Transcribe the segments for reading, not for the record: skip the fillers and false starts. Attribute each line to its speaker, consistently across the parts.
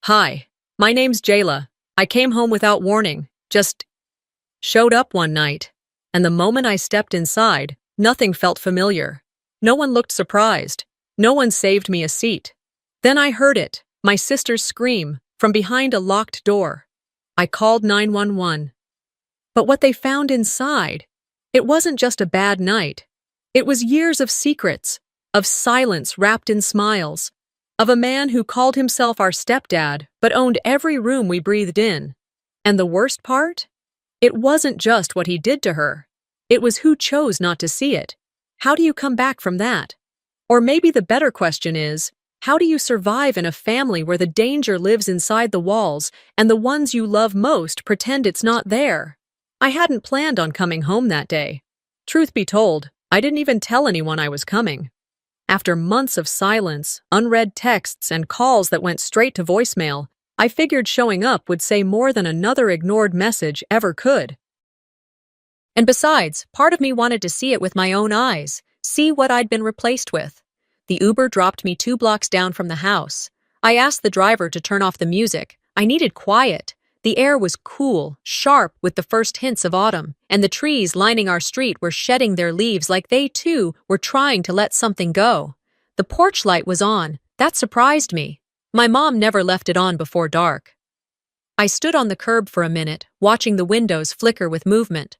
Speaker 1: Hi, my name's Jayla. I came home without warning, just showed up one night. And the moment I stepped inside, nothing felt familiar. No one looked surprised. No one saved me a seat. Then I heard it, my sister's scream, from behind a locked door. I called 911. But what they found inside, it wasn't just a bad night. It was years of secrets, of silence wrapped in smiles, of a man who called himself our stepdad but owned every room we breathed in. And the worst part? It wasn't just what he did to her. It was who chose not to see it. How do you come back from that? Or maybe the better question is, how do you survive in a family where the danger lives inside the walls and the ones you love most pretend it's not there? I hadn't planned on coming home that day. Truth be told, I didn't even tell anyone I was coming. After months of silence, unread texts, and calls that went straight to voicemail, I figured showing up would say more than another ignored message ever could. And besides, part of me wanted to see it with my own eyes, see what I'd been replaced with. The Uber dropped me 2 blocks down from the house. I asked the driver to turn off the music. I needed quiet. The air was cool, sharp with the first hints of autumn, and the trees lining our street were shedding their leaves like they, too, were trying to let something go. The porch light was on. That surprised me. My mom never left it on before dark. I stood on the curb for a minute, watching the windows flicker with movement.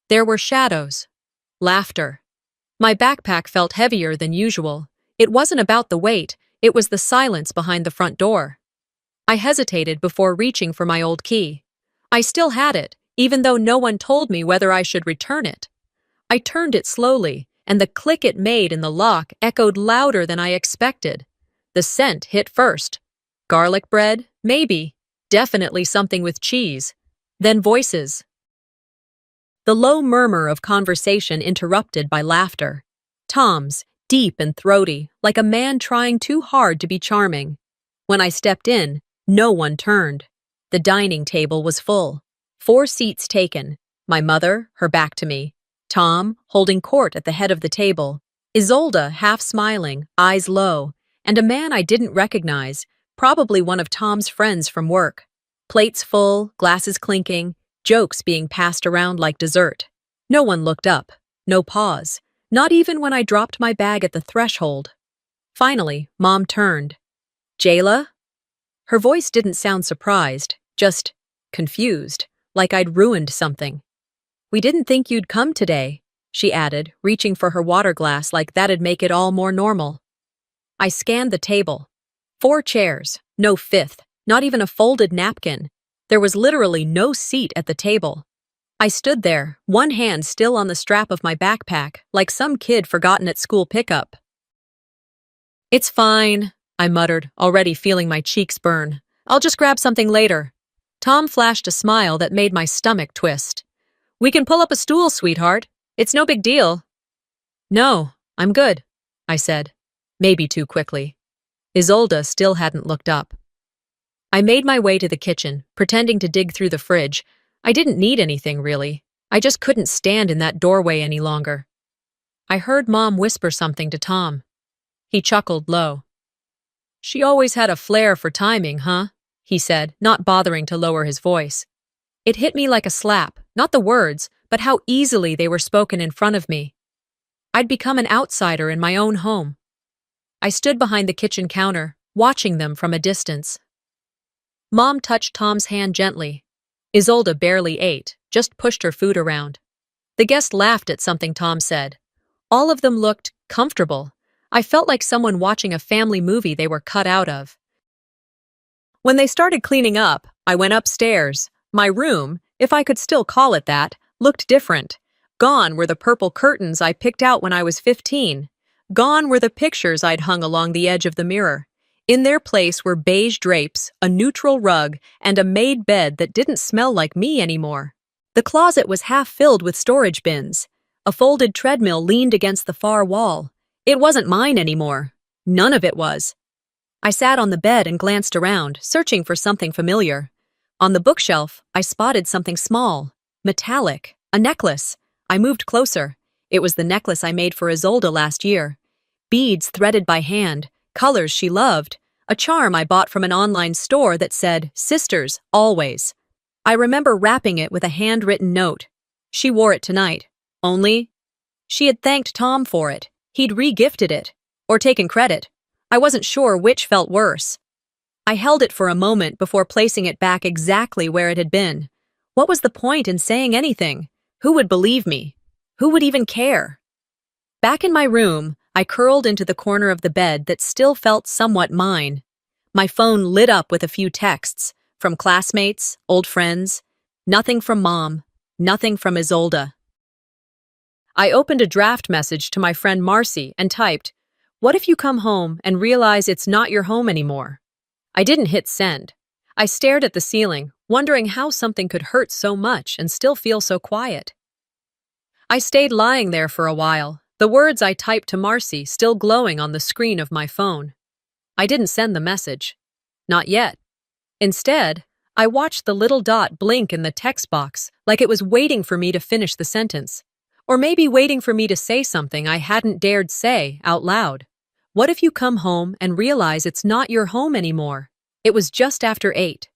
Speaker 1: There were shadows. Laughter. My backpack felt heavier than usual. It wasn't about the weight, it was the silence behind the front door. I hesitated before reaching for my old key. I still had it, even though no one told me whether I should return it. I turned it slowly, and the click it made in the lock echoed louder than I expected. The scent hit first. Garlic bread? Maybe. Definitely something with cheese. Then voices. The low murmur of conversation interrupted by laughter. Tom's, deep and throaty, like a man trying too hard to be charming. When I stepped in, no one turned. The dining table was full. 4 seats taken. My mother, her back to me. Tom, holding court at the head of the table. Isolde, half smiling, eyes low. And a man I didn't recognize, probably one of Tom's friends from work. Plates full, glasses clinking, jokes being passed around like dessert. No one looked up. No pause. Not even when I dropped my bag at the threshold. Finally, Mom turned. Jayla? Her voice didn't sound surprised, just confused, like I'd ruined something. We didn't think you'd come today, she added, reaching for her water glass like that'd make it all more normal. I scanned the table. 4 chairs, no fifth, not even a folded napkin. There was literally no seat at the table. I stood there, one hand still on the strap of my backpack, like some kid forgotten at school pickup. It's fine, I muttered, already feeling my cheeks burn. I'll just grab something later. Tom flashed a smile that made my stomach twist. We can pull up a stool, sweetheart. It's no big deal. No, I'm good, I said, maybe too quickly. Isolde still hadn't looked up. I made my way to the kitchen, pretending to dig through the fridge. I didn't need anything, really. I just couldn't stand in that doorway any longer. I heard Mom whisper something to Tom. He chuckled low. She always had a flair for timing, huh? He said, not bothering to lower his voice. It hit me like a slap, not the words, but how easily they were spoken in front of me. I'd become an outsider in my own home. I stood behind the kitchen counter, watching them from a distance. Mom touched Tom's hand gently. Isolde barely ate, just pushed her food around. The guest laughed at something Tom said. All of them looked comfortable. I felt like someone watching a family movie they were cut out of. When they started cleaning up, I went upstairs. My room, if I could still call it that, looked different. Gone were the purple curtains I picked out when I was 15. Gone were the pictures I'd hung along the edge of the mirror. In their place were beige drapes, a neutral rug, and a made bed that didn't smell like me anymore. The closet was half filled with storage bins. A folded treadmill leaned against the far wall. It wasn't mine anymore. None of it was. I sat on the bed and glanced around, searching for something familiar. On the bookshelf, I spotted something small, metallic, a necklace. I moved closer. It was the necklace I made for Isolde last year. Beads threaded by hand, colors she loved, a charm I bought from an online store that said, "Sisters, always." I remember wrapping it with a handwritten note. She wore it tonight. Only, she had thanked Tom for it. He'd re-gifted it. Or taken credit. I wasn't sure which felt worse. I held it for a moment before placing it back exactly where it had been. What was the point in saying anything? Who would believe me? Who would even care? Back in my room, I curled into the corner of the bed that still felt somewhat mine. My phone lit up with a few texts, from classmates, old friends. Nothing from Mom, nothing from Isolde. I opened a draft message to my friend Marcy and typed, "What if you come home and realize it's not your home anymore?" I didn't hit send. I stared at the ceiling, wondering how something could hurt so much and still feel so quiet. I stayed lying there for a while, the words I typed to Marcy still glowing on the screen of my phone. I didn't send the message. Not yet. Instead, I watched the little dot blink in the text box like it was waiting for me to finish the sentence. Or maybe waiting for me to say something I hadn't dared say out loud. What if you come home and realize it's not your home anymore? It was just after 8.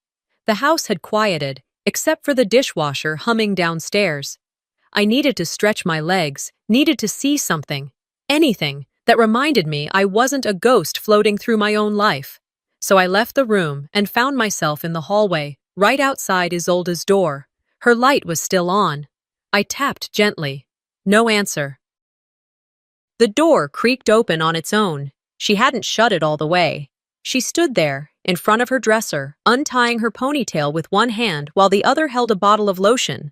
Speaker 1: The house had quieted, except for the dishwasher humming downstairs. I needed to stretch my legs, needed to see something, anything, that reminded me I wasn't a ghost floating through my own life. So I left the room and found myself in the hallway, right outside Isolde's door. Her light was still on. I tapped gently. No answer. The door creaked open on its own. She hadn't shut it all the way. She stood there, in front of her dresser, untying her ponytail with one hand while the other held a bottle of lotion.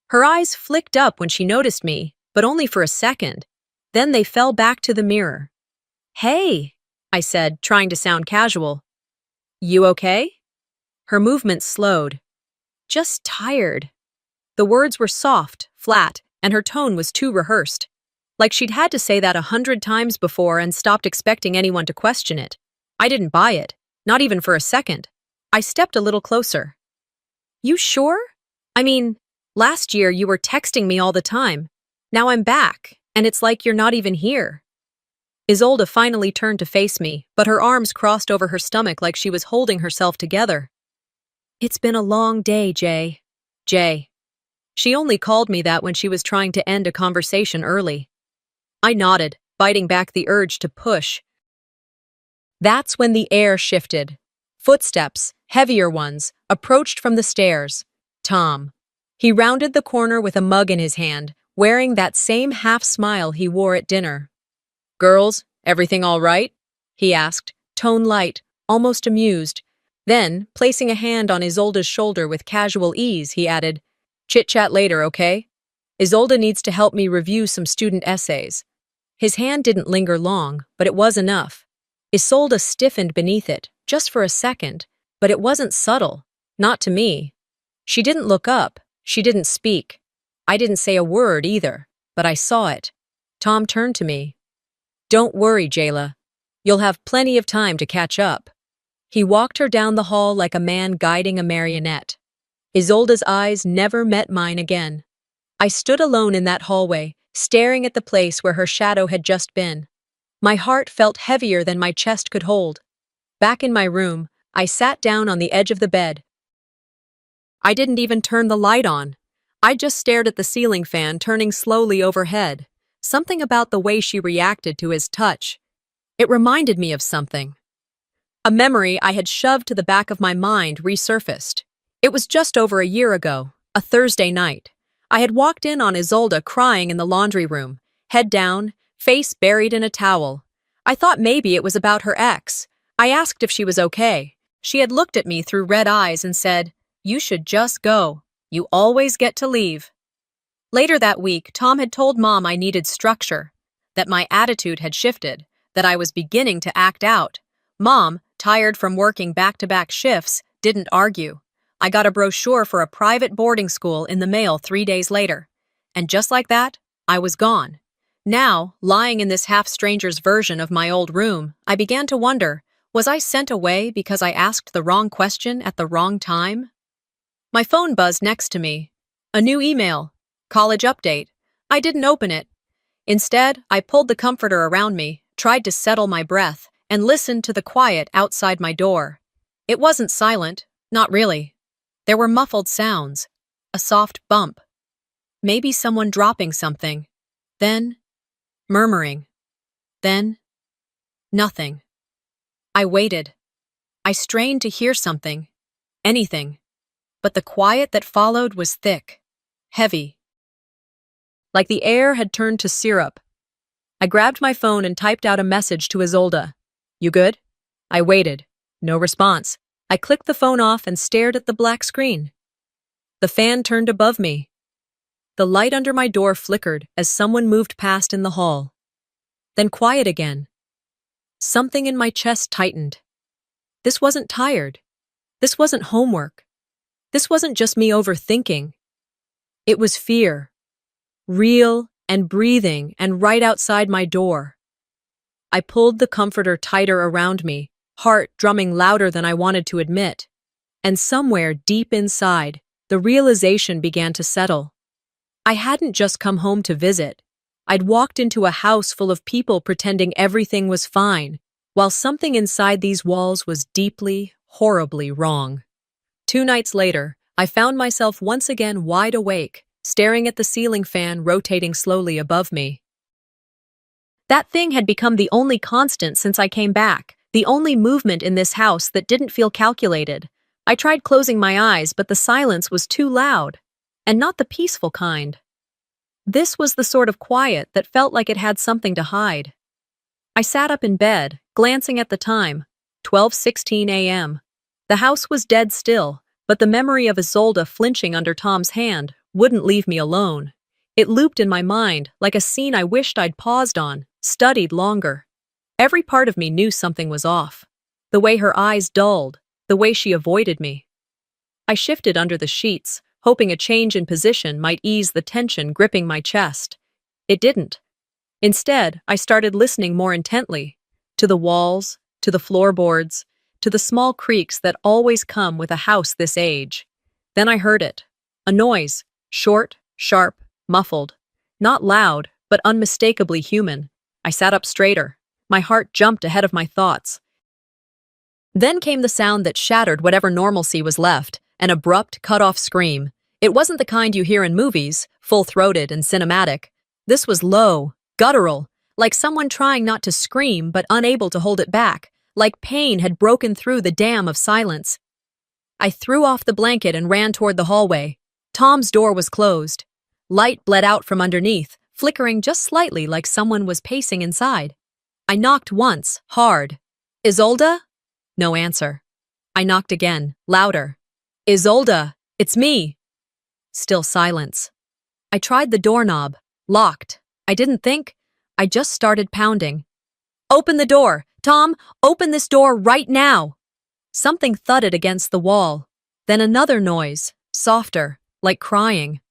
Speaker 1: Her eyes flicked up when she noticed me, but only for a second. Then they fell back to the mirror. "Hey," I said, trying to sound casual. "You okay?" Her movements slowed. "Just tired." The words were soft, flat, and her tone was too rehearsed. Like she'd had to say that 100 times before and stopped expecting anyone to question it. I didn't buy it, not even for a second. I stepped a little closer. "You sure? I mean, last year you were texting me all the time. Now I'm back, and it's like you're not even here." Isolde finally turned to face me, but her arms crossed over her stomach like she was holding herself together. "It's been a long day, Jay." Jay. She only called me that when she was trying to end a conversation early. I nodded, biting back the urge to push. That's when the air shifted. Footsteps, heavier ones, approached from the stairs. Tom. He rounded the corner with a mug in his hand, wearing that same half-smile he wore at dinner. "Girls, everything all right?" he asked, tone light, almost amused. Then, placing a hand on Isolde's shoulder with casual ease, he added, "Chit-chat later, okay? Isolde needs to help me review some student essays." His hand didn't linger long, but it was enough. Isolde stiffened beneath it, just for a second, but it wasn't subtle, not to me. She didn't look up, she didn't speak. I didn't say a word either, but I saw it. Tom turned to me. "Don't worry, Jayla. You'll have plenty of time to catch up." He walked her down the hall like a man guiding a marionette. Isolde's eyes never met mine again. I stood alone in that hallway, staring at the place where her shadow had just been. My heart felt heavier than my chest could hold. Back in my room, I sat down on the edge of the bed. I didn't even turn the light on. I just stared at the ceiling fan turning slowly overhead. Something about the way she reacted to his touch. It reminded me of something. A memory I had shoved to the back of my mind resurfaced. It was just over a year ago, a Thursday night. I had walked in on Isolde crying in the laundry room, head down, face buried in a towel. I thought maybe it was about her ex. I asked if she was okay. She had looked at me through red eyes and said, "You should just go. You always get to leave." Later that week, Tom had told Mom I needed structure, that my attitude had shifted, that I was beginning to act out. Mom, tired from working back-to-back shifts, didn't argue. I got a brochure for a private boarding school in the mail 3 days later. And just like that, I was gone. Now, lying in this half-stranger's version of my old room, I began to wonder, was I sent away because I asked the wrong question at the wrong time? My phone buzzed next to me. A new email. College update. I didn't open it. Instead, I pulled the comforter around me, tried to settle my breath, and listened to the quiet outside my door. It wasn't silent, not really. There were muffled sounds, a soft bump, maybe someone dropping something, then murmuring, then nothing. I waited. I strained to hear something, anything, but the quiet that followed was thick, heavy, like the air had turned to syrup. I grabbed my phone and typed out a message to Isolde. "You good?" I waited. No response. I clicked the phone off and stared at the black screen. The fan turned above me. The light under my door flickered as someone moved past in the hall. Then quiet again. Something in my chest tightened. This wasn't tired. This wasn't homework. This wasn't just me overthinking. It was fear. Real and breathing and right outside my door. I pulled the comforter tighter around me, heart drumming louder than I wanted to admit. And somewhere deep inside, the realization began to settle. I hadn't just come home to visit. I'd walked into a house full of people pretending everything was fine, while something inside these walls was deeply, horribly wrong. 2 nights later, I found myself once again wide awake, staring at the ceiling fan rotating slowly above me. That thing had become the only constant since I came back, the only movement in this house that didn't feel calculated. I tried closing my eyes, but the silence was too loud, and not the peaceful kind. This was the sort of quiet that felt like it had something to hide. I sat up in bed, glancing at the time, 12:16 a.m. The house was dead still, but the memory of Isolde flinching under Tom's hand wouldn't leave me alone. It looped in my mind like a scene I wished I'd paused on, studied longer. Every part of me knew something was off. The way her eyes dulled, the way she avoided me. I shifted under the sheets, hoping a change in position might ease the tension gripping my chest. It didn't. Instead, I started listening more intently, to the walls, to the floorboards, to the small creaks that always come with a house this age. Then I heard it. A noise, short, sharp, muffled. Not loud, but unmistakably human. I sat up straighter. My heart jumped ahead of my thoughts. Then came the sound that shattered whatever normalcy was left, an abrupt, cut-off scream. It wasn't the kind you hear in movies, full-throated and cinematic. This was low, guttural, like someone trying not to scream but unable to hold it back, like pain had broken through the dam of silence. I threw off the blanket and ran toward the hallway. Tom's door was closed. Light bled out from underneath, flickering just slightly like someone was pacing inside. I knocked once, hard. "Isolde?" No answer. I knocked again, louder. "Isolde, it's me." Still silence. I tried the doorknob, locked. I didn't think. I just started pounding. "Open the door! Tom, open this door right now!" Something thudded against the wall. Then another noise, softer, like crying.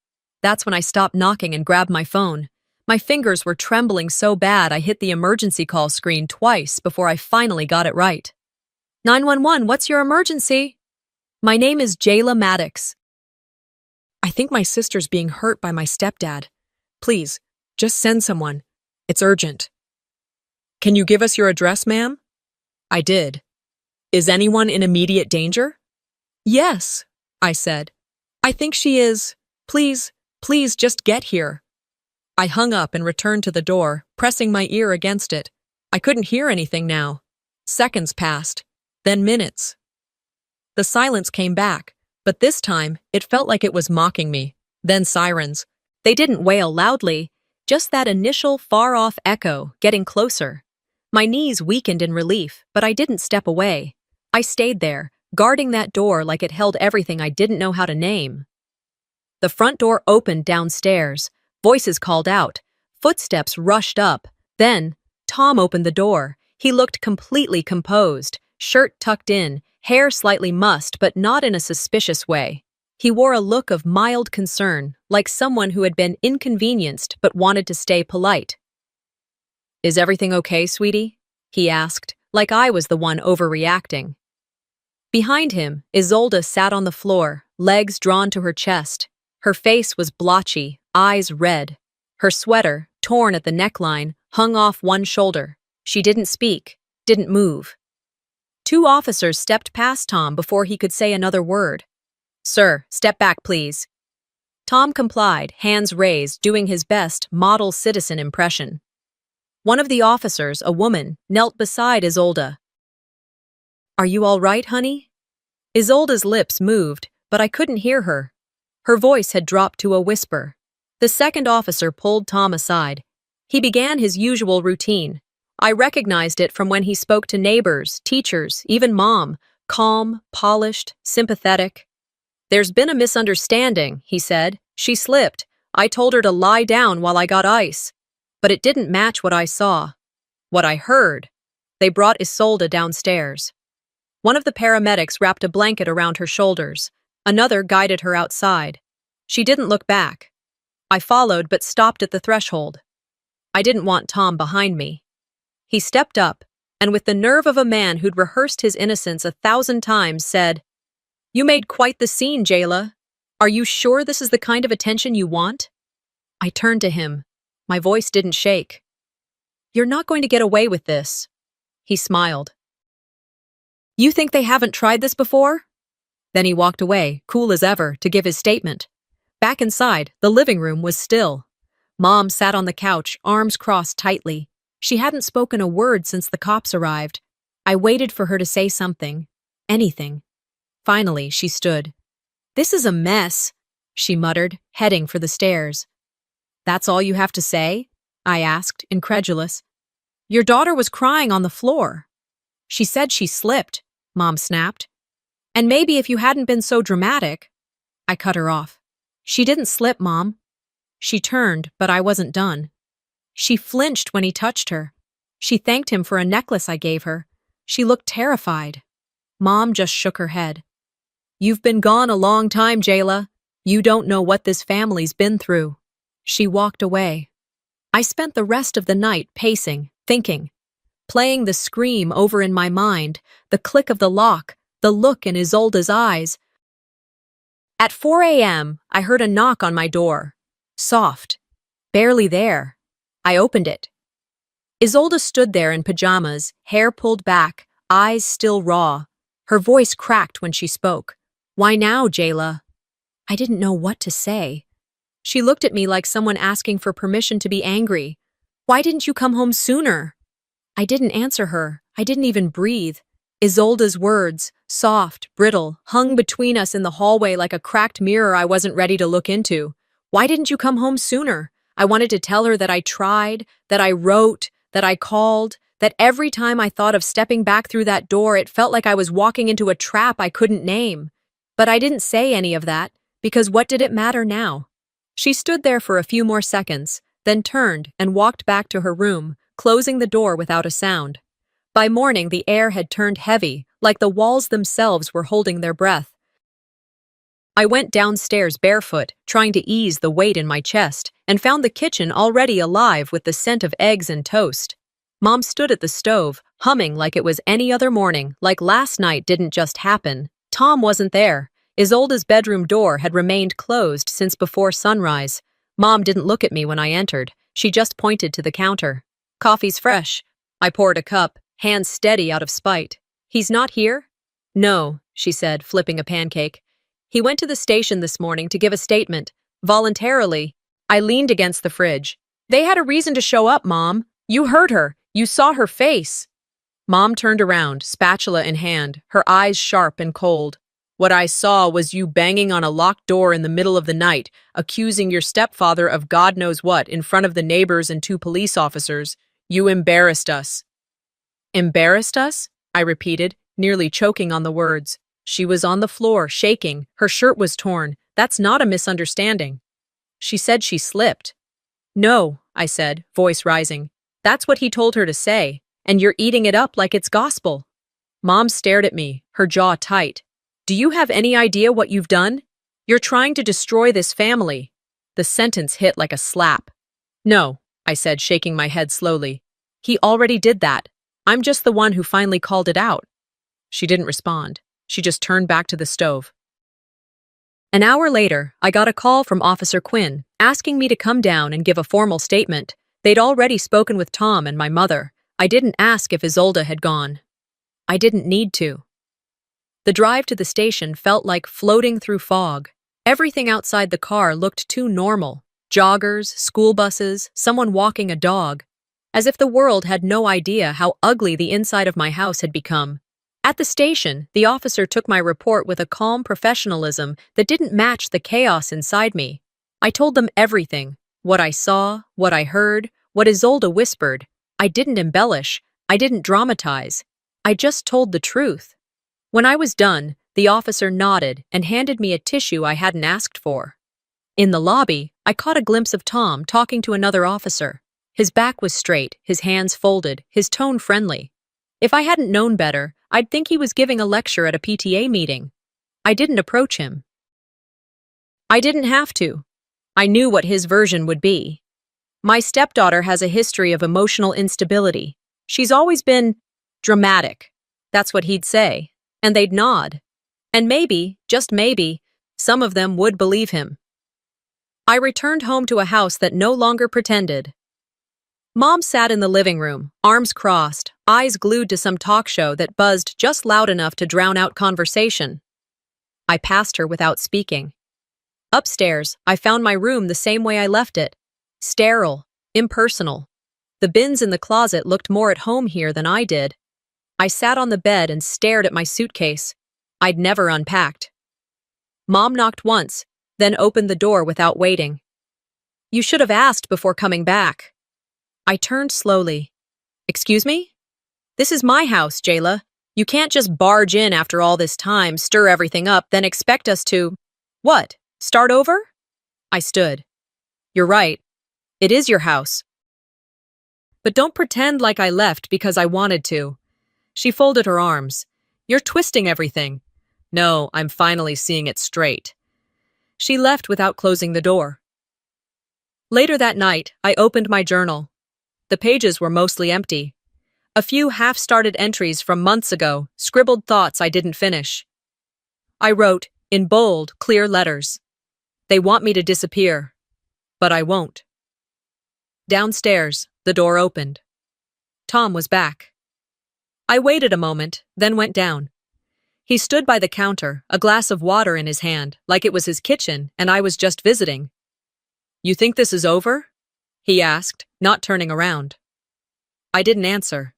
Speaker 1: That's when I stopped knocking and grabbed my phone. My fingers were trembling so bad I hit the emergency call screen twice before I finally got it right. 911, what's your emergency? My name is Jayla Maddox. I think my sister's being hurt by my stepdad. Please, just send someone. It's urgent. Can you give us your address, ma'am? I did. Is anyone in immediate danger? Yes, I said. I think she is. Please just get here. I hung up and returned to the door, pressing my ear against it. I couldn't hear anything now. Seconds passed, then minutes. The silence came back, but this time it felt like it was mocking me. Then sirens. They didn't wail loudly, just that initial far-off echo getting closer. My knees weakened in relief, but I didn't step away. I stayed there, guarding that door like it held everything I didn't know how to name. The front door opened downstairs. Voices called out. Footsteps rushed up. Then, Tom opened the door. He looked completely composed, shirt tucked in, hair slightly mussed but not in a suspicious way. He wore a look of mild concern, like someone who had been inconvenienced but wanted to stay polite. Is everything okay, sweetie? He asked, like I was the one overreacting. Behind him, Isolde sat on the floor, legs drawn to her chest. Her face was blotchy, eyes red. Her sweater, torn at the neckline, hung off one shoulder. She didn't speak, didn't move. Two officers stepped past Tom before he could say another word. "Sir, step back, please." Tom complied, hands raised, doing his best model citizen impression. One of the officers, a woman, knelt beside Isolde. "Are you all right, honey?" Isolde's lips moved, but I couldn't hear her. Her voice had dropped to a whisper. The second officer pulled Tom aside. He began his usual routine. I recognized it from when he spoke to neighbors, teachers, even Mom, calm, polished, sympathetic. "There's been a misunderstanding," he said. "She slipped. I told her to lie down while I got ice. But it didn't match what I saw. What I heard." They brought Isolde downstairs. One of the paramedics wrapped a blanket around her shoulders. Another guided her outside. She didn't look back. I followed but stopped at the threshold. I didn't want Tom behind me. He stepped up, and with the nerve of a man who'd rehearsed his innocence 1,000 times, said, "You made quite the scene, Jayla. Are you sure this is the kind of attention you want?" I turned to him. My voice didn't shake. "You're not going to get away with this." He smiled. "You think they haven't tried this before?" Then he walked away, cool as ever, to give his statement. Back inside, the living room was still. Mom sat on the couch, arms crossed tightly. She hadn't spoken a word since the cops arrived. I waited for her to say something. Anything. Finally, she stood. "This is a mess," she muttered, heading for the stairs. "That's all you have to say?" I asked, incredulous. "Your daughter was crying on the floor." "She said she slipped," Mom snapped. "And maybe if you hadn't been so dramatic." I cut her off. "She didn't slip, Mom." She turned, but I wasn't done. She flinched when he touched her. She thanked him for a necklace I gave her. She looked terrified. Mom just shook her head. "You've been gone a long time, Jayla. You don't know what this family's been through." She walked away. I spent the rest of the night pacing, thinking, playing the scream over in my mind, the click of the lock, the look in Isolde's eyes. At 4 a.m., I heard a knock on my door. Soft. Barely there. I opened it. Isolde stood there in pajamas, hair pulled back, eyes still raw. Her voice cracked when she spoke. "Why now, Jayla?" I didn't know what to say. She looked at me like someone asking for permission to be angry. "Why didn't you come home sooner?" I didn't answer her. I didn't even breathe. Isolde's words, soft, brittle, hung between us in the hallway like a cracked mirror I wasn't ready to look into. "Why didn't you come home sooner?" I wanted to tell her that I tried, that I wrote, that I called, that every time I thought of stepping back through that door, it felt like I was walking into a trap I couldn't name. But I didn't say any of that, because what did it matter now? She stood there for a few more seconds, then turned and walked back to her room, closing the door without a sound. By morning, the air had turned heavy, like the walls themselves were holding their breath. I went downstairs barefoot, trying to ease the weight in my chest, and found the kitchen already alive with the scent of eggs and toast. Mom stood at the stove, humming like it was any other morning, like last night didn't just happen. Tom wasn't there. Isolde's bedroom door had remained closed since before sunrise. Mom didn't look at me when I entered. She just pointed to the counter. "Coffee's fresh." I poured a cup, hands steady out of spite. "He's not here?" "No," she said, flipping a pancake. "He went to the station this morning to give a statement. Voluntarily." I leaned against the fridge. "They had a reason to show up, Mom. You heard her. You saw her face." Mom turned around, spatula in hand, her eyes sharp and cold. "What I saw was you banging on a locked door in the middle of the night, accusing your stepfather of God knows what in front of the neighbors and 2 police officers. You embarrassed us." "Embarrassed us?" I repeated, nearly choking on the words. She was on the floor, shaking. Her shirt was torn. "That's not a misunderstanding." "She said she slipped." "No," I said, voice rising. "That's what he told her to say, and you're eating it up like it's gospel." Mom stared at me, her jaw tight. "Do you have any idea what you've done? You're trying to destroy this family." The sentence hit like a slap. "No," I said, shaking my head slowly. "He already did that. I'm just the one who finally called it out." She didn't respond. She just turned back to the stove. An hour later, I got a call from Officer Quinn, asking me to come down and give a formal statement. They'd already spoken with Tom and my mother. I didn't ask if Isolde had gone. I didn't need to. The drive to the station felt like floating through fog. Everything outside the car looked too normal. Joggers, school buses, someone walking a dog. As if the world had no idea how ugly the inside of my house had become. At the station, the officer took my report with a calm professionalism that didn't match the chaos inside me. I told them everything. What I saw, what I heard, what Isolde whispered. I didn't embellish. I didn't dramatize. I just told the truth. When I was done, the officer nodded and handed me a tissue I hadn't asked for. In the lobby, I caught a glimpse of Tom talking to another officer. His back was straight, his hands folded, his tone friendly. If I hadn't known better, I'd think he was giving a lecture at a PTA meeting. I didn't approach him. I didn't have to. I knew what his version would be. My stepdaughter has a history of emotional instability. She's always been dramatic. That's what he'd say. And they'd nod. And maybe, just maybe, some of them would believe him. I returned home to a house that no longer pretended. Mom sat in the living room, arms crossed, eyes glued to some talk show that buzzed just loud enough to drown out conversation. I passed her without speaking. Upstairs, I found my room the same way I left it. Sterile, impersonal. The bins in the closet looked more at home here than I did. I sat on the bed and stared at my suitcase. I'd never unpacked. Mom knocked once, then opened the door without waiting. "You should have asked before coming back." I turned slowly. "Excuse me? This is my house, Jayla. You can't just barge in after all this time, stir everything up, then expect us to— What? Start over?" I stood. "You're right. It is your house. But don't pretend like I left because I wanted to." She folded her arms. "You're twisting everything." "No, I'm finally seeing it straight." She left without closing the door. Later that night, I opened my journal. The pages were mostly empty. A few half-started entries from months ago, scribbled thoughts I didn't finish. I wrote, in bold, clear letters, "They want me to disappear, but I won't." Downstairs, the door opened. Tom was back. I waited a moment, then went down. He stood by the counter, a glass of water in his hand, like it was his kitchen and I was just visiting. "You think this is over?" he asked, not turning around. I didn't answer.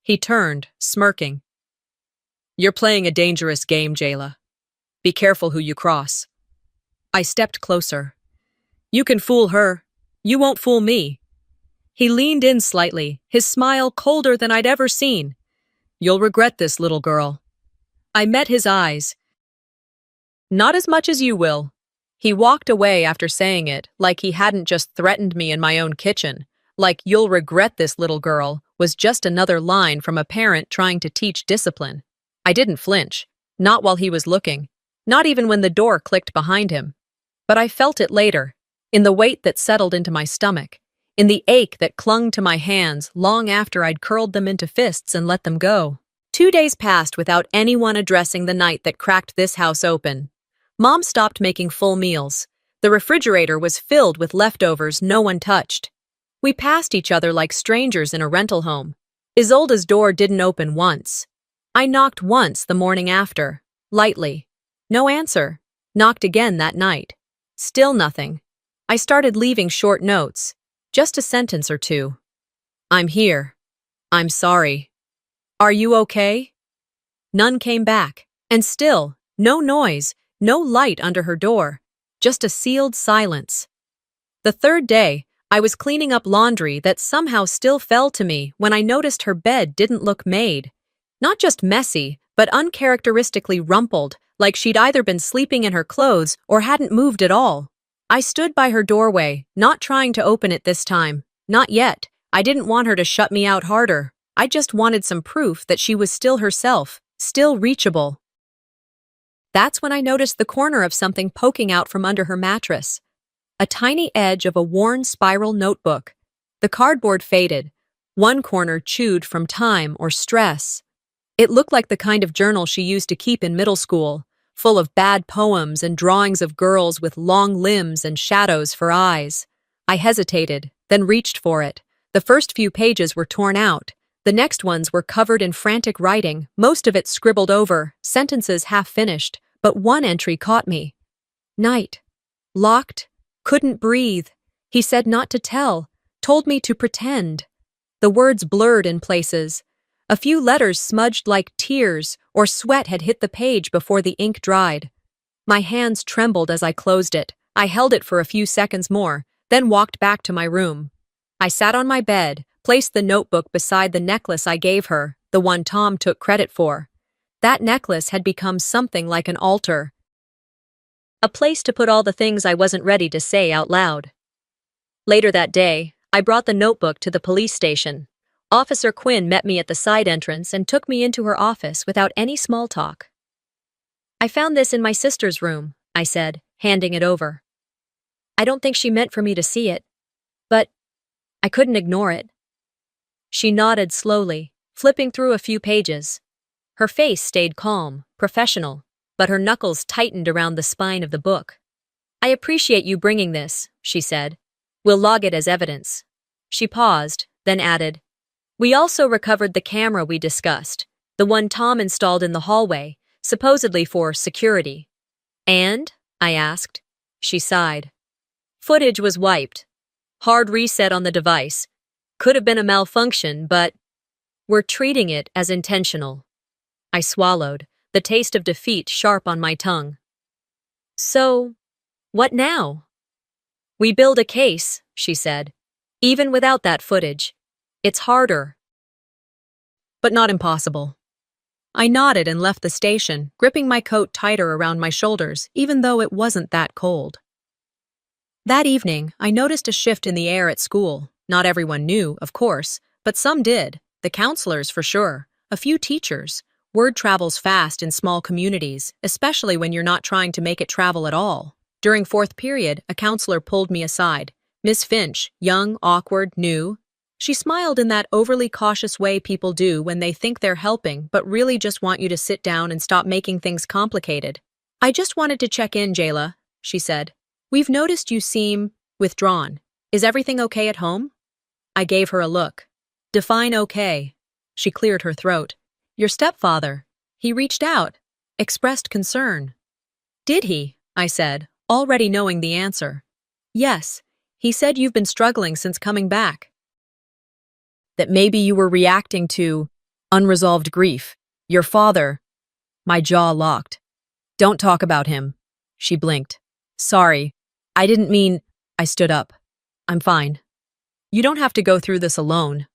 Speaker 1: He turned, smirking. "You're playing a dangerous game, Jayla. Be careful who you cross." I stepped closer. "You can fool her. You won't fool me." He leaned in slightly, his smile colder than I'd ever seen. "You'll regret this, little girl." I met his eyes. "Not as much as you will." He walked away after saying it, like he hadn't just threatened me in my own kitchen, like "you'll regret this, little girl" was just another line from a parent trying to teach discipline. I didn't flinch, not while he was looking, not even when the door clicked behind him. But I felt it later, in the weight that settled into my stomach, in the ache that clung to my hands long after I'd curled them into fists and let them go. 2 days passed without anyone addressing the night that cracked this house open. Mom stopped making full meals. The refrigerator was filled with leftovers no one touched. We passed each other like strangers in a rental home. Isolde's door didn't open once. I knocked once the morning after, lightly. No answer. Knocked again that night. Still nothing. I started leaving short notes. Just a sentence or two. "I'm here. I'm sorry. Are you okay?" None came back. And still, no noise, no light under her door. Just a sealed silence. The third day, I was cleaning up laundry that somehow still fell to me when I noticed her bed didn't look made. Not just messy, but uncharacteristically rumpled, like she'd either been sleeping in her clothes or hadn't moved at all. I stood by her doorway, not trying to open it this time. Not yet. I didn't want her to shut me out harder. I just wanted some proof that she was still herself, still reachable. That's when I noticed the corner of something poking out from under her mattress. A tiny edge of a worn spiral notebook. The cardboard faded, one corner chewed from time or stress. It looked like the kind of journal she used to keep in middle school, full of bad poems and drawings of girls with long limbs and shadows for eyes. I hesitated, then reached for it. The first few pages were torn out. The next ones were covered in frantic writing, most of it scribbled over, sentences half finished, but one entry caught me. Night. Locked. Couldn't breathe. He said not to tell. Told me to pretend. The words blurred in places. A few letters smudged like tears, or sweat had hit the page before the ink dried. My hands trembled as I closed it. I held it for a few seconds more, then walked back to my room. I sat on my bed, placed the notebook beside the necklace I gave her, the one Tom took credit for. That necklace had become something like an altar. A place to put all the things I wasn't ready to say out loud. Later that day, I brought the notebook to the police station. Officer Quinn met me at the side entrance and took me into her office without any small talk. I found this in my sister's room, I said, handing it over. I don't think she meant for me to see it, but I couldn't ignore it. She nodded slowly, flipping through a few pages. Her face stayed calm, professional, but her knuckles tightened around the spine of the book. I appreciate you bringing this, she said. We'll log it as evidence. She paused, then added, We also recovered the camera we discussed, the one Tom installed in the hallway, supposedly for security. And? I asked. She sighed. Footage was wiped. Hard reset on the device. Could have been a malfunction, but we're treating it as intentional. I swallowed, the taste of defeat sharp on my tongue. So, what now? We build a case, she said. Even without that footage. It's harder. But not impossible. I nodded and left the station, gripping my coat tighter around my shoulders, even though it wasn't that cold. That evening, I noticed a shift in the air at school. Not everyone knew, of course, but some did. The counselors, for sure. A few teachers. Word travels fast in small communities, especially when you're not trying to make it travel at all. During fourth period, a counselor pulled me aside. Miss Finch, young, awkward, new. She smiled in that overly cautious way people do when they think they're helping but really just want you to sit down and stop making things complicated. I just wanted to check in, Jayla, she said. We've noticed you seem withdrawn. Is everything okay at home? I gave her a look. Define okay. She cleared her throat. Your stepfather. He reached out, expressed concern. Did he? I said, already knowing the answer. Yes, he said you've been struggling since coming back. That maybe you were reacting to unresolved grief. Your father. My jaw locked. Don't talk about him. She blinked. Sorry. I didn't mean. I stood up. I'm fine. You don't have to go through this alone.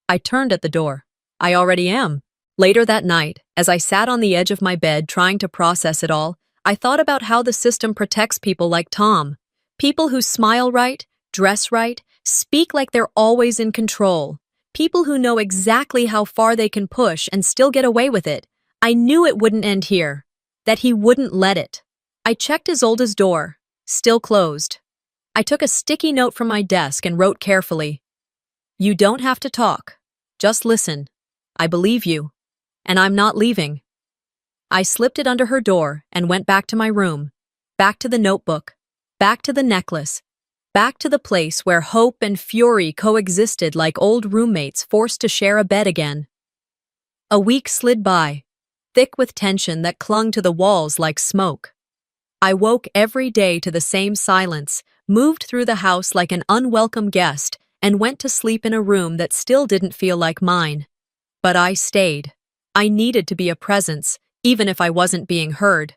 Speaker 1: I turned at the door. I already am. Later that night, as I sat on the edge of my bed trying to process it all, I thought about how the system protects people like Tom. People who smile right, dress right, speak like they're always in control. People who know exactly how far they can push and still get away with it. I knew it wouldn't end here. That he wouldn't let it. I checked Isolde's door. Still closed. I took a sticky note from my desk and wrote carefully. You don't have to talk. Just listen. I believe you. And I'm not leaving. I slipped it under her door and went back to my room. Back to the notebook. Back to the necklace. Back to the place where hope and fury coexisted like old roommates forced to share a bed again. A week slid by, thick with tension that clung to the walls like smoke. I woke every day to the same silence, moved through the house like an unwelcome guest, and went to sleep in a room that still didn't feel like mine. But I stayed. I needed to be a presence, even if I wasn't being heard.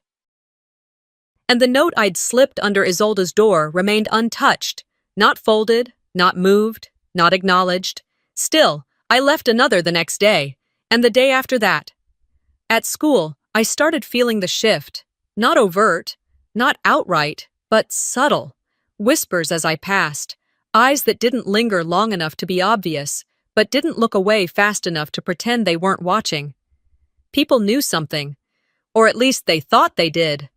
Speaker 1: And the note I'd slipped under Isolde's door remained untouched, not folded, not moved, not acknowledged. Still, I left another the next day, and the day after that. At school, I started feeling the shift, not overt, not outright, but subtle. Whispers as I passed, eyes that didn't linger long enough to be obvious, but didn't look away fast enough to pretend they weren't watching. People knew something, or at least they thought they did.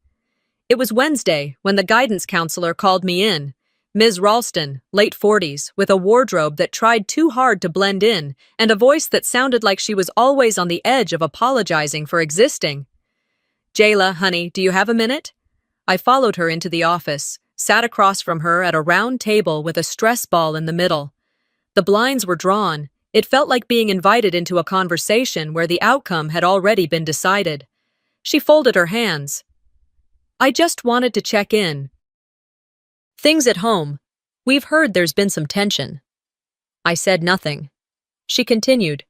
Speaker 1: It was Wednesday when the guidance counselor called me in. Ms. Ralston, late 40s, with a wardrobe that tried too hard to blend in, and a voice that sounded like she was always on the edge of apologizing for existing. Jayla, honey, do you have a minute? I followed her into the office, sat across from her at a round table with a stress ball in the middle. The blinds were drawn. It felt like being invited into a conversation where the outcome had already been decided. She folded her hands. I just wanted to check in. Things at home. We've heard there's been some tension. I said nothing. She continued.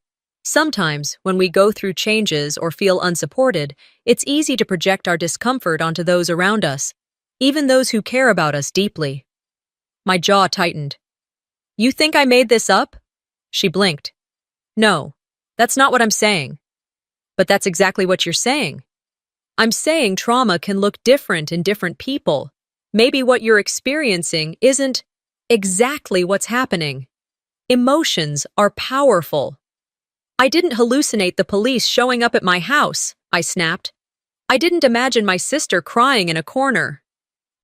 Speaker 1: Sometimes, when we go through changes or feel unsupported, it's easy to project our discomfort onto those around us, even those who care about us deeply. My jaw tightened. You think I made this up? She blinked. No, that's not what I'm saying. But that's exactly what you're saying. I'm saying trauma can look different in different people. Maybe what you're experiencing isn't exactly what's happening. Emotions are powerful. I didn't hallucinate the police showing up at my house, I snapped. I didn't imagine my sister crying in a corner.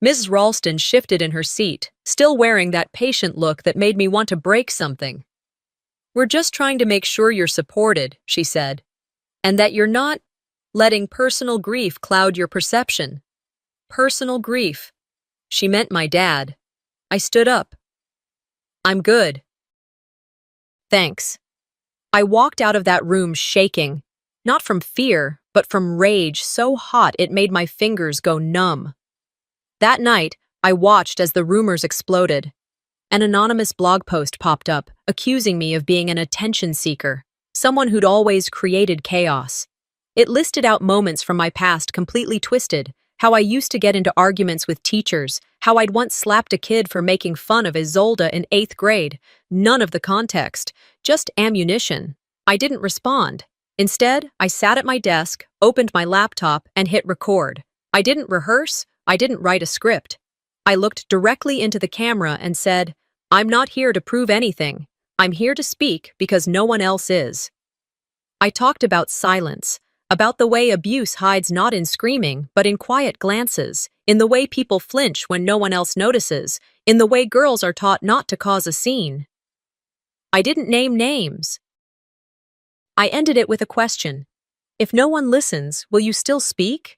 Speaker 1: Mrs. Ralston shifted in her seat, still wearing that patient look that made me want to break something. We're just trying to make sure you're supported, she said, and that you're not letting personal grief cloud your perception. Personal grief. She meant my dad. I stood up. I'm good. Thanks. I walked out of that room shaking, not from fear, but from rage so hot it made my fingers go numb. That night, I watched as the rumors exploded. An anonymous blog post popped up, accusing me of being an attention seeker, someone who'd always created chaos. It listed out moments from my past completely twisted, how I used to get into arguments with teachers, how I'd once slapped a kid for making fun of Isolde in 8th grade. None of the context, just ammunition. I didn't respond. Instead, I sat at my desk, opened my laptop, and hit record. I didn't rehearse. I didn't write a script. I looked directly into the camera and said, I'm not here to prove anything. I'm here to speak because no one else is. I talked about silence, about the way abuse hides not in screaming, but in quiet glances, in the way people flinch when no one else notices, in the way girls are taught not to cause a scene. I didn't name names. I ended it with a question. If no one listens, will you still speak?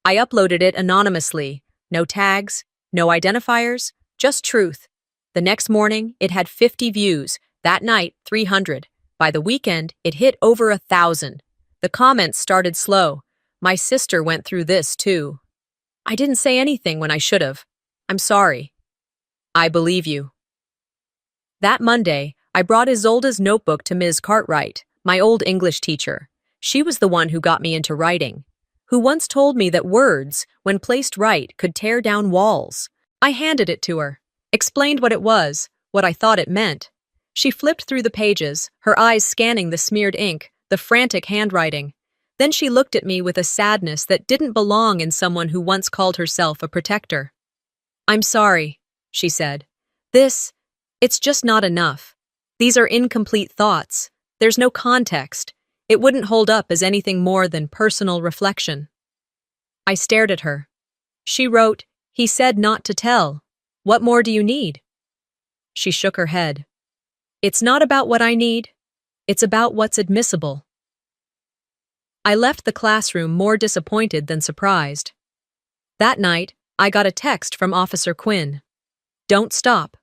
Speaker 1: I uploaded it anonymously. No tags, no identifiers, just truth. The next morning, it had 50 views. That night, 300. By the weekend, it hit over 1,000. The comments started slow. My sister went through this, too. I didn't say anything when I should have. I'm sorry. I believe you. That Monday, I brought Isolde's notebook to Ms. Cartwright, my old English teacher. She was the one who got me into writing, who once told me that words, when placed right, could tear down walls. I handed it to her, explained what it was, what I thought it meant. She flipped through the pages, her eyes scanning the smeared ink, the frantic handwriting. Then she looked at me with a sadness that didn't belong in someone who once called herself a protector. I'm sorry, she said. It's just not enough. These are incomplete thoughts. There's no context. It wouldn't hold up as anything more than personal reflection. I stared at her. She wrote, he said not to tell. What more do you need? She shook her head. It's not about what I need. It's about what's admissible. I left the classroom more disappointed than surprised. That night, I got a text from Officer Quinn. Don't stop.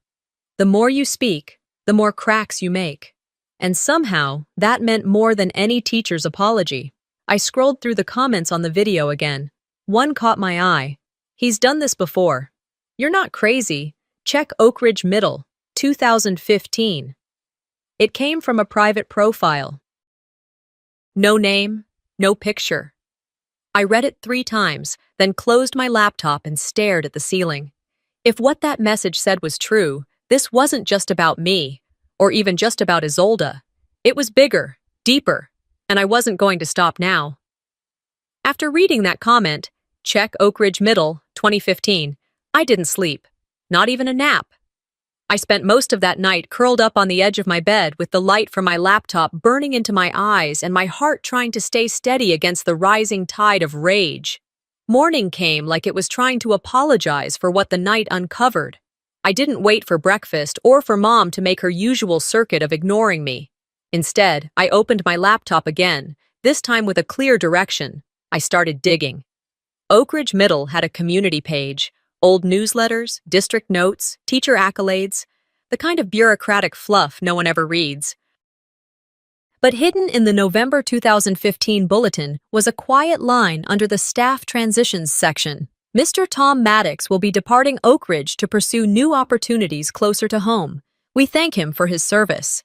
Speaker 1: The more you speak, the more cracks you make. And somehow, that meant more than any teacher's apology. I scrolled through the comments on the video again. One caught my eye. He's done this before. You're not crazy. Check Oak Ridge Middle, 2015. It came from a private profile. No name, no picture. I read it 3 times, then closed my laptop and stared at the ceiling. If what that message said was true, this wasn't just about me, or even just about Isolde. It was bigger, deeper, and I wasn't going to stop now. After reading that comment, check Oak Ridge Middle, 2015, I didn't sleep, not even a nap. I spent most of that night curled up on the edge of my bed with the light from my laptop burning into my eyes and my heart trying to stay steady against the rising tide of rage. Morning came like it was trying to apologize for what the night uncovered. I didn't wait for breakfast or for Mom to make her usual circuit of ignoring me. Instead, I opened my laptop again, this time with a clear direction. I started digging. Oak Ridge Middle had a community page, old newsletters, district notes, teacher accolades. the kind of bureaucratic fluff no one ever reads. But hidden in the November 2015 bulletin was a quiet line under the Staff Transitions section. Mr. Tom Maddox will be departing Oak Ridge to pursue new opportunities closer to home. We thank him for his service.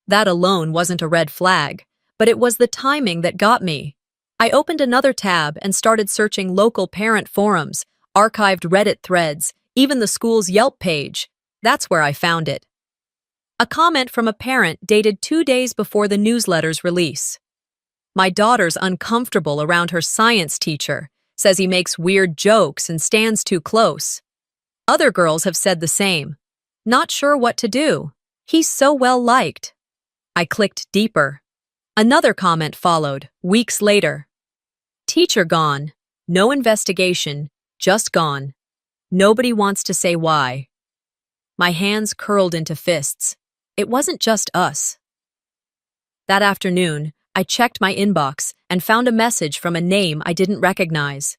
Speaker 1: That alone wasn't a red flag, but it was the timing that got me. I opened another tab and started searching local parent forums, archived Reddit threads, even the school's Yelp page. That's where I found it. A comment from a parent dated 2 days before the newsletter's release. My daughter's uncomfortable around her science teacher, says he makes weird jokes and stands too close. Other girls have said the same. Not sure what to do. He's so well liked. I clicked deeper. Another comment followed, weeks later. Teacher gone. No investigation, just gone. Nobody wants to say why. My hands curled into fists. It wasn't just us. That afternoon, I checked my inbox and found a message from a name I didn't recognize.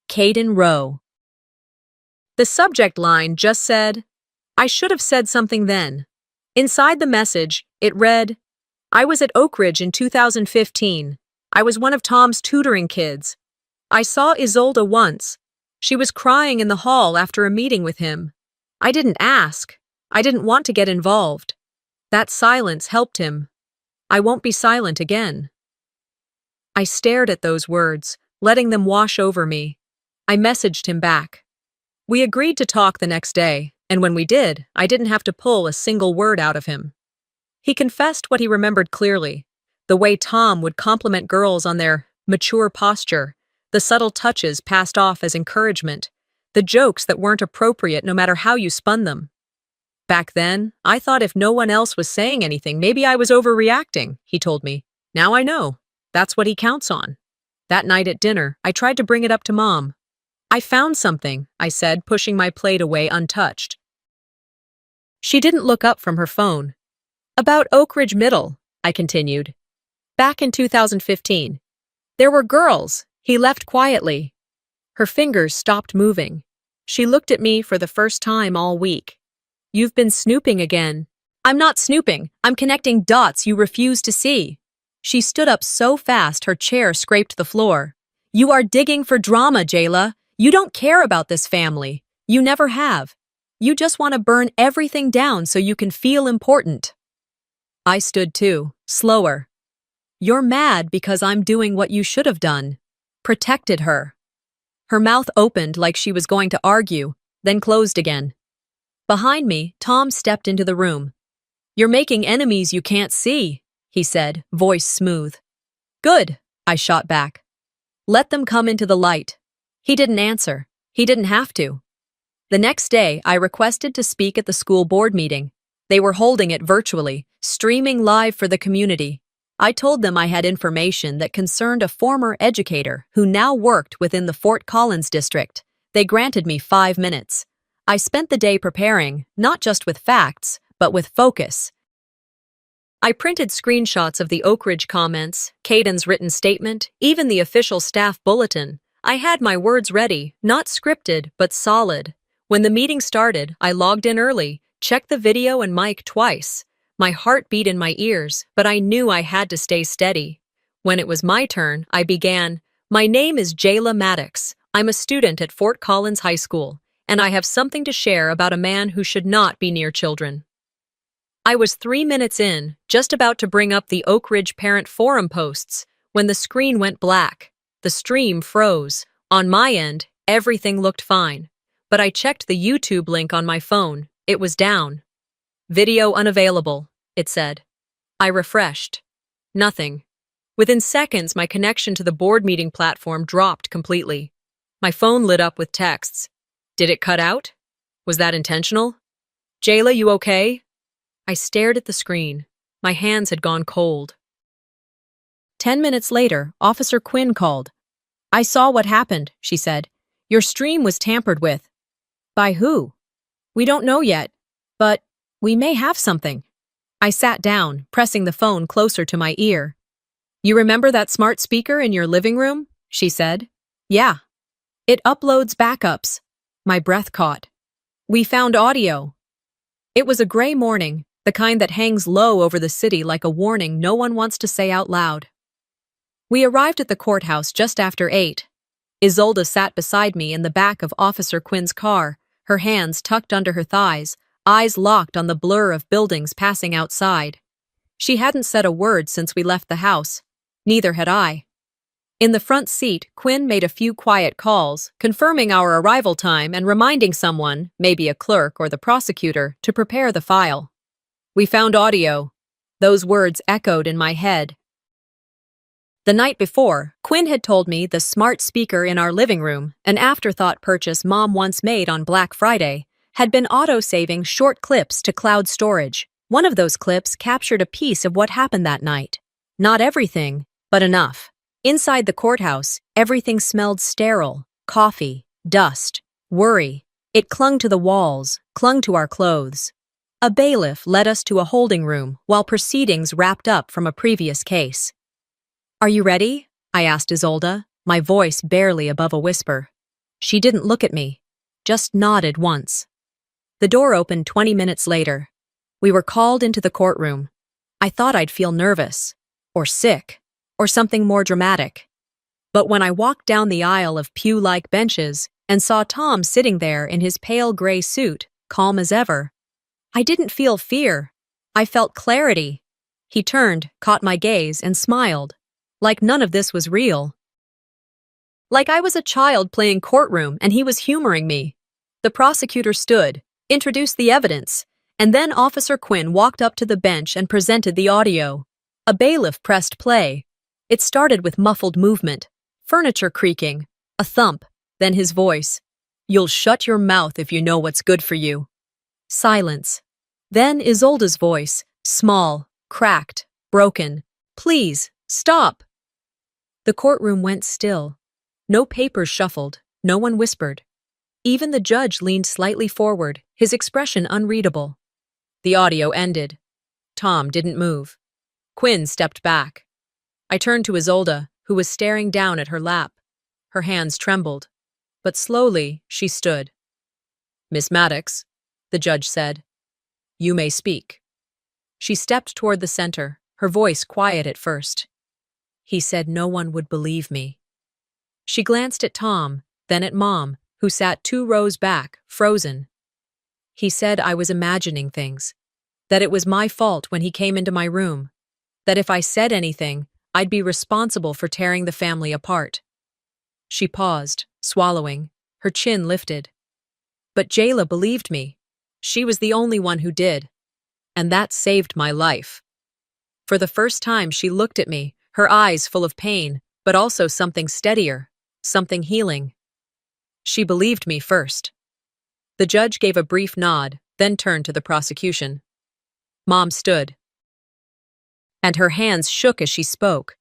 Speaker 1: Caden Rowe. The subject line just said, I should have said something then. Inside the message, it read, I was at Oak Ridge in 2015. I was one of Tom's tutoring kids. I saw Isolde once. She was crying in the hall after a meeting with him. I didn't ask. I didn't want to get involved. That silence helped him. I won't be silent again. I stared at those words, letting them wash over me. I messaged him back. We agreed to talk the next day, and when we did, I didn't have to pull a single word out of him. He confessed what he remembered clearly, the way Tom would compliment girls on their mature posture, the subtle touches passed off as encouragement, the jokes that weren't appropriate no matter how you spun them. Back then, I thought if no one else was saying anything, maybe I was overreacting, he told me. Now I know. That's what he counts on. That night at dinner, I tried to bring it up to Mom. I found something, I said, pushing my plate away untouched. She didn't look up from her phone. About Oak Ridge Middle, I continued. Back in 2015. There were girls. He left quietly. Her fingers stopped moving. She looked at me for the first time all week. You've been snooping again. I'm not snooping. I'm connecting dots you refuse to see. She stood up so fast her chair scraped the floor. You are digging for drama, Jayla. You don't care about this family. You never have. You just want to burn everything down so you can feel important. I stood too, slower. You're mad because I'm doing what you should have done. Protected her. Her mouth opened like she was going to argue, then closed again. Behind me, Tom stepped into the room. You're making enemies you can't see, he said, voice smooth. Good, I shot back. Let them come into the light. He didn't answer. He didn't have to. The next day, I requested to speak at the school board meeting. They were holding it virtually, streaming live for the community. I told them I had information that concerned a former educator who now worked within the Fort Collins district. They granted me 5 minutes. I spent the day preparing, not just with facts, but with focus. I printed screenshots of the Oak Ridge comments, Caden's written statement, even the official staff bulletin. I had my words ready, not scripted, but solid. When the meeting started, I logged in early, checked the video and mic twice. My heart beat in my ears, but I knew I had to stay steady. When it was my turn, I began, My name is Jayla Maddox. I'm a student at Fort Collins High School, and I have something to share about a man who should not be near children. I was 3 minutes in, just about to bring up the Oak Ridge Parent Forum posts, when the screen went black. The stream froze. On my end, everything looked fine. But I checked the YouTube link on my phone. It was down. Video unavailable, it said. I refreshed. Nothing. Within seconds, my connection to the board meeting platform dropped completely. My phone lit up with texts. Did it cut out? Was that intentional? Jayla, you okay? I stared at the screen. My hands had gone cold. 10 minutes later, Officer Quinn called. I saw what happened, she said. Your stream was tampered with. By who? We don't know yet, but we may have something. I sat down, pressing the phone closer to my ear. You remember that smart speaker in your living room? She said. Yeah. It uploads backups. My breath caught. We found audio. It was a gray morning, the kind that hangs low over the city like a warning no one wants to say out loud. We arrived at the courthouse just after 8. Isolde sat beside me in the back of Officer Quinn's car, her hands tucked under her thighs, eyes locked on the blur of buildings passing outside. She hadn't said a word since we left the house. Neither had I. In the front seat, Quinn made a few quiet calls, confirming our arrival time and reminding someone, maybe a clerk or the prosecutor, to prepare the file. We found audio. Those words echoed in my head. The night before, Quinn had told me the smart speaker in our living room, an afterthought purchase Mom once made on Black Friday, had been auto-saving short clips to cloud storage. One of those clips captured a piece of what happened that night. Not everything, but enough. Inside the courthouse, everything smelled sterile, coffee, dust, worry. It clung to the walls, clung to our clothes. A bailiff led us to a holding room while proceedings wrapped up from a previous case. "Are you ready?" I asked Isolde, my voice barely above a whisper. She didn't look at me, just nodded once. The door opened 20 minutes later. We were called into the courtroom. I thought I'd feel nervous, or sick, or something more dramatic. But when I walked down the aisle of pew-like benches and saw Tom sitting there in his pale gray suit, calm as ever, I didn't feel fear. I felt clarity. He turned, caught my gaze, and smiled, like none of this was real. Like I was a child playing courtroom and he was humoring me. The prosecutor stood, introduced the evidence, and then Officer Quinn walked up to the bench and presented the audio. A bailiff pressed play. It started with muffled movement, furniture creaking, a thump, then his voice. "You'll shut your mouth if you know what's good for you." Silence. Then Isolde's voice, small, cracked, broken. "Please, stop." The courtroom went still. No papers shuffled, no one whispered. Even the judge leaned slightly forward, his expression unreadable. The audio ended. Tom didn't move. Quinn stepped back. I turned to Isolde, who was staring down at her lap. Her hands trembled, but slowly she stood. "Miss Maddox," the judge said, "you may speak." She stepped toward the center, her voice quiet at first. "He said no one would believe me." She glanced at Tom, then at Mom, who sat 2 rows back, frozen. "He said I was imagining things, that it was my fault when he came into my room, that if I said anything, I'd be responsible for tearing the family apart." She paused, swallowing, her chin lifted. "But Jayla believed me. She was the only one who did. And that saved my life." For the first time she looked at me, her eyes full of pain, but also something steadier, something healing. She believed me first. The judge gave a brief nod, then turned to the prosecution. Mom stood, and her hands shook as she spoke.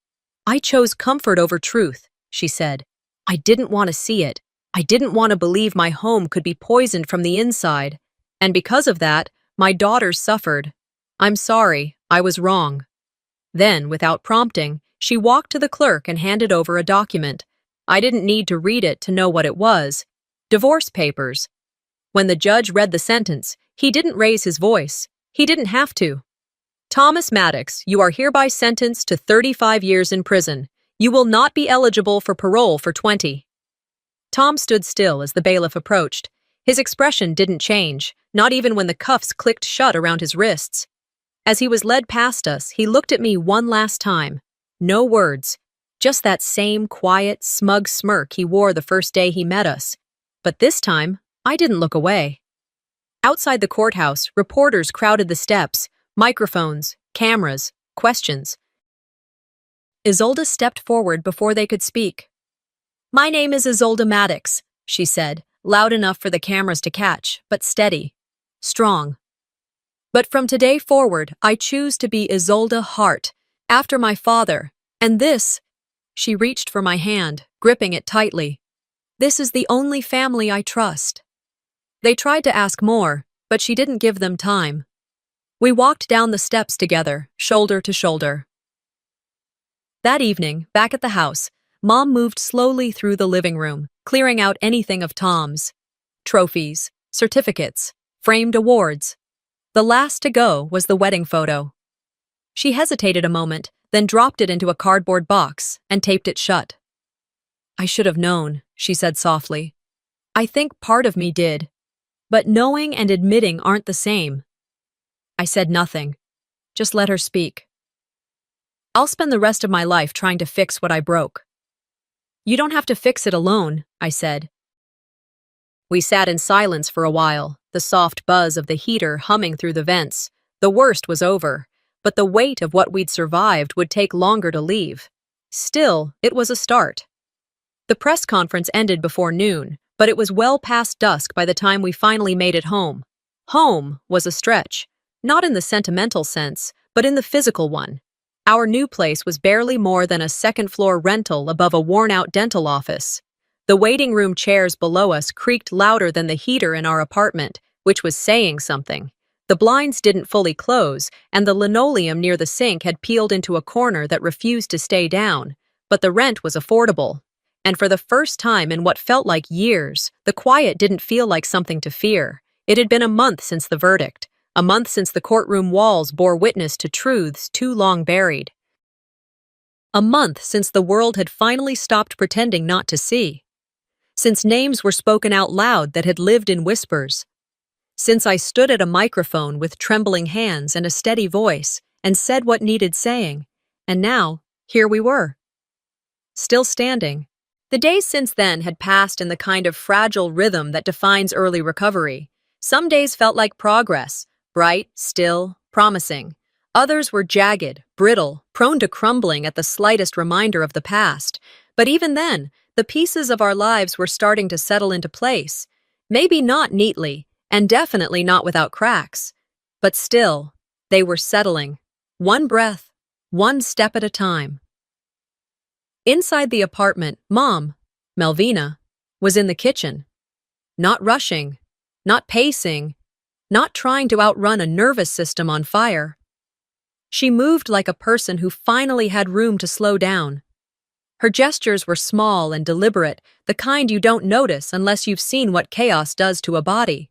Speaker 1: "I chose comfort over truth," she said. "I didn't want to see it. I didn't want to believe my home could be poisoned from the inside. And because of that, my daughters suffered. I'm sorry, I was wrong." Then, without prompting, she walked to the clerk and handed over a document. I didn't need to read it to know what it was. Divorce papers. When the judge read the sentence, he didn't raise his voice. He didn't have to. "Thomas Maddox, you are hereby sentenced to 35 years in prison. You will not be eligible for parole for 20. Tom stood still as the bailiff approached. His expression didn't change, not even when the cuffs clicked shut around his wrists. As he was led past us, he looked at me one last time. No words, just that same quiet, smug smirk he wore the first day he met us. But this time, I didn't look away. Outside the courthouse, reporters crowded the steps, microphones, cameras, questions. Isolde stepped forward before they could speak. "My name is Isolde Maddox," she said, loud enough for the cameras to catch, but steady, strong. "But from today forward, I choose to be Isolde Hart, after my father, and this," she reached for my hand, gripping it tightly, "this is the only family I trust." They tried to ask more, but she didn't give them time. We walked down the steps together, shoulder to shoulder. That evening, back at the house, Mom moved slowly through the living room, clearing out anything of Tom's. Trophies, certificates, framed awards. The last to go was the wedding photo. She hesitated a moment, then dropped it into a cardboard box and taped it shut. "I should have known," she said softly. "I think part of me did. But knowing and admitting aren't the same." I said nothing. Just let her speak. "I'll spend the rest of my life trying to fix what I broke." "You don't have to fix it alone," I said. We sat in silence for a while, the soft buzz of the heater humming through the vents. The worst was over, but the weight of what we'd survived would take longer to leave. Still, it was a start. The press conference ended before noon, but it was well past dusk by the time we finally made it home. Home was a stretch, not in the sentimental sense, but in the physical one. Our new place was barely more than a second-floor rental above a worn-out dental office. The waiting room chairs below us creaked louder than the heater in our apartment, which was saying something. The blinds didn't fully close, and the linoleum near the sink had peeled into a corner that refused to stay down. But the rent was affordable. And for the first time in what felt like years, the quiet didn't feel like something to fear. It had been a month since the verdict, a month since the courtroom walls bore witness to truths too long buried. A month since the world had finally stopped pretending not to see. Since names were spoken out loud that had lived in whispers. Since I stood at a microphone with trembling hands and a steady voice and said what needed saying. And now, here we were. Still standing. The days since then had passed in the kind of fragile rhythm that defines early recovery. Some days felt like progress, bright, still, promising. Others were jagged, brittle, prone to crumbling at the slightest reminder of the past. But even then, the pieces of our lives were starting to settle into place. Maybe not neatly, and definitely not without cracks. But still, they were settling. One breath, one step at a time. Inside the apartment, Mom, Melvina, was in the kitchen. Not rushing, not pacing, not trying to outrun a nervous system on fire. She moved like a person who finally had room to slow down. Her gestures were small and deliberate, the kind you don't notice unless you've seen what chaos does to a body.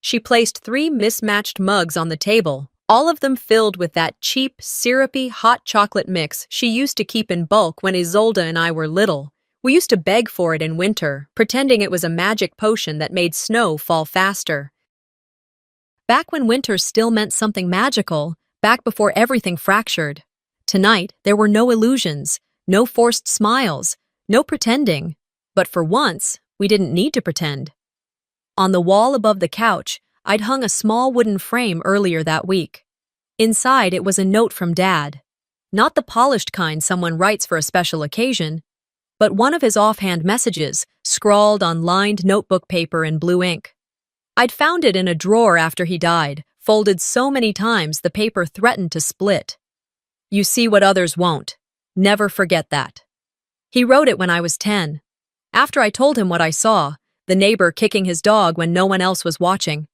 Speaker 1: She placed 3 mismatched mugs on the table, all of them filled with that cheap, syrupy, hot chocolate mix she used to keep in bulk when Isolde and I were little. We used to beg for it in winter, pretending it was a magic potion that made snow fall faster. Back when winter still meant something magical, back before everything fractured. Tonight, there were no illusions, no forced smiles, no pretending. But for once, we didn't need to pretend. On the wall above the couch, I'd hung a small wooden frame earlier that week. Inside, it was a note from Dad. Not the polished kind someone writes for a special occasion, but one of his offhand messages, scrawled on lined notebook paper in blue ink. I'd found it in a drawer after he died, folded so many times the paper threatened to split. "You see what others won't. Never forget that." He wrote it when I was 10. After I told him what I saw, the neighbor kicking his dog when no one else was watching.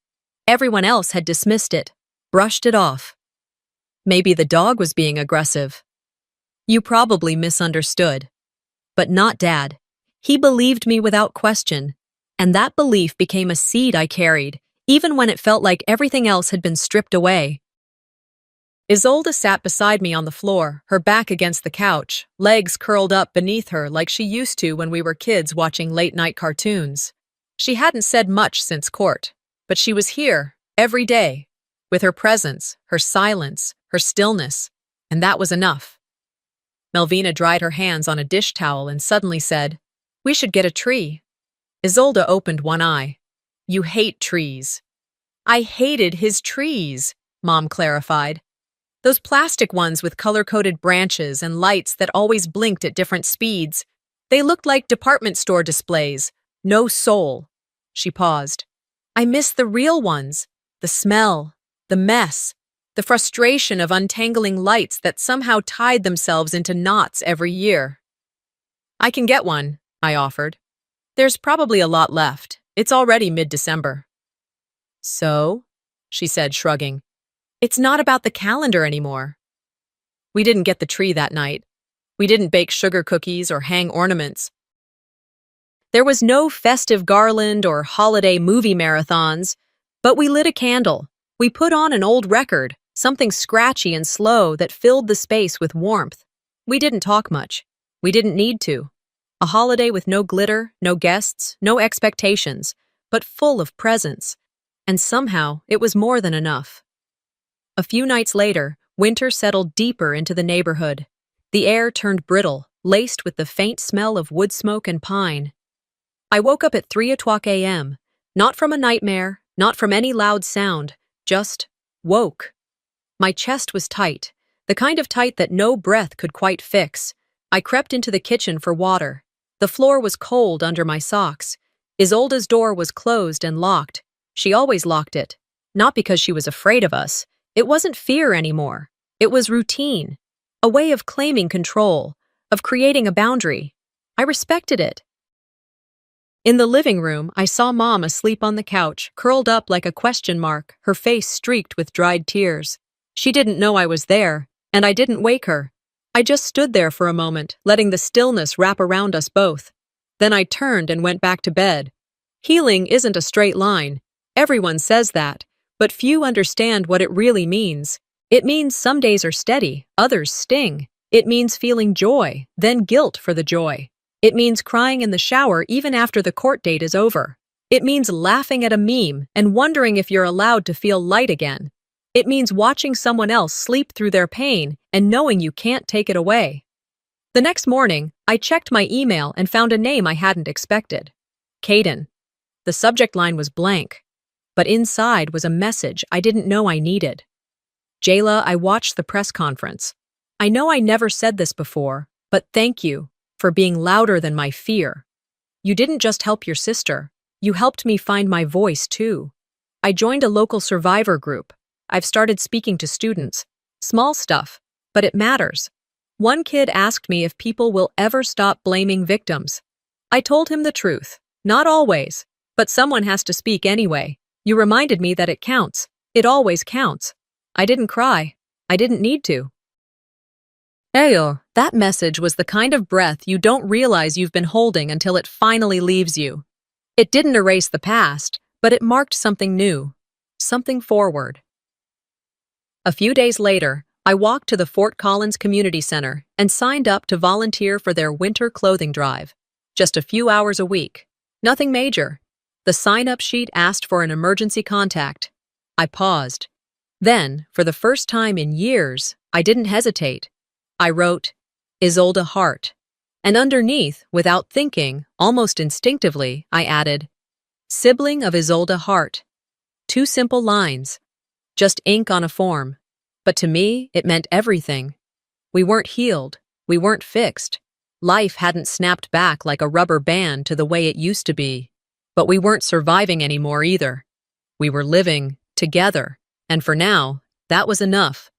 Speaker 1: Everyone else had dismissed it, brushed it off. Maybe the dog was being aggressive. You probably misunderstood. But not Dad. He believed me without question, and that belief became a seed I carried, even when it felt like everything else had been stripped away. Isolde sat beside me on the floor, her back against the couch, legs curled up beneath her like she used to when we were kids watching late-night cartoons. She hadn't said much since court, but she was here, every day, with her presence, her silence, her stillness, and that was enough. Melvina dried her hands on a dish towel and suddenly said, "We should get a tree." Isolde opened one eye. "You hate trees." "I hated his trees," Mom clarified. "Those plastic ones with color-coded branches and lights that always blinked at different speeds. They looked like department store displays. No soul." She paused. "I miss the real ones. The smell, the mess, the frustration of untangling lights that somehow tied themselves into knots every year." "I can get one," I offered. "There's probably a lot left. It's already mid-December." "So?" she said, shrugging. "It's not about the calendar anymore." We didn't get the tree that night. We didn't bake sugar cookies or hang ornaments. There was no festive garland or holiday movie marathons, but we lit a candle. We put on an old record, something scratchy and slow that filled the space with warmth. We didn't talk much. We didn't need to. A holiday with no glitter, no guests, no expectations, but full of presence. And somehow, it was more than enough. A few nights later, winter settled deeper into the neighborhood. The air turned brittle, laced with the faint smell of wood smoke and pine. I woke up at 3 o'clock a.m., not from a nightmare, not from any loud sound, just woke. My chest was tight, the kind of tight that no breath could quite fix. I crept into the kitchen for water. The floor was cold under my socks. Isolde's door was closed and locked. She always locked it. Not because she was afraid of us. It wasn't fear anymore. It was routine. A way of claiming control, of creating a boundary. I respected it. In the living room, I saw Mom asleep on the couch, curled up like a question mark, her face streaked with dried tears. She didn't know I was there, and I didn't wake her. I just stood there for a moment, letting the stillness wrap around us both. Then I turned and went back to bed. Healing isn't a straight line. Everyone says that, but few understand what it really means. It means some days are steady, others sting. It means feeling joy, then guilt for the joy. It means crying in the shower even after the court date is over. It means laughing at a meme and wondering if you're allowed to feel light again. It means watching someone else sleep through their pain and knowing you can't take it away. The next morning, I checked my email and found a name I hadn't expected. Caden. The subject line was blank, but inside was a message I didn't know I needed. Jayla, I watched the press conference. I know I never said this before, but thank you for being louder than my fear. You didn't just help your sister, you helped me find my voice too. I joined a local survivor group. I've started speaking to students. Small stuff, but it matters. One kid asked me if people will ever stop blaming victims. I told him the truth. Not always, but someone has to speak anyway. You reminded me that it counts. It always counts. I didn't cry. I didn't need to. Ayo, that message was the kind of breath you don't realize you've been holding until it finally leaves you. It didn't erase the past, but it marked something new, something forward. A few days later, I walked to the Fort Collins Community Center and signed up to volunteer for their winter clothing drive. Just a few hours a week. Nothing major. The sign-up sheet asked for an emergency contact. I paused. Then, for the first time in years, I didn't hesitate. I wrote, Isolde Hart. And underneath, without thinking, almost instinctively, I added, Sibling of Isolde Hart. 2 simple lines. Just ink on a form. But to me, it meant everything. We weren't healed. We weren't fixed. Life hadn't snapped back like a rubber band to the way it used to be. But we weren't surviving anymore either. We were living together. And for now, that was enough.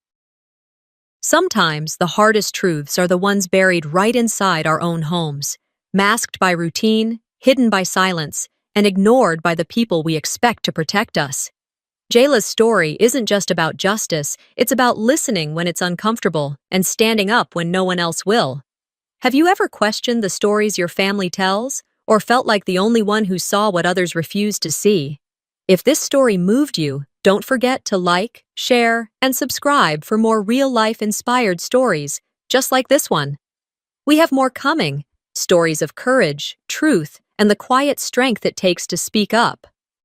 Speaker 1: Sometimes the hardest truths are the ones buried right inside our own homes, masked by routine, hidden by silence, and ignored by the people we expect to protect us. Jayla's story isn't just about justice, it's about listening when it's uncomfortable and standing up when no one else will. Have you ever questioned the stories your family tells, or felt like the only one who saw what others refused to see? If this story moved you, don't forget to like, share, and subscribe for more real-life inspired stories, just like this one. We have more coming, stories of courage, truth, and the quiet strength it takes to speak up.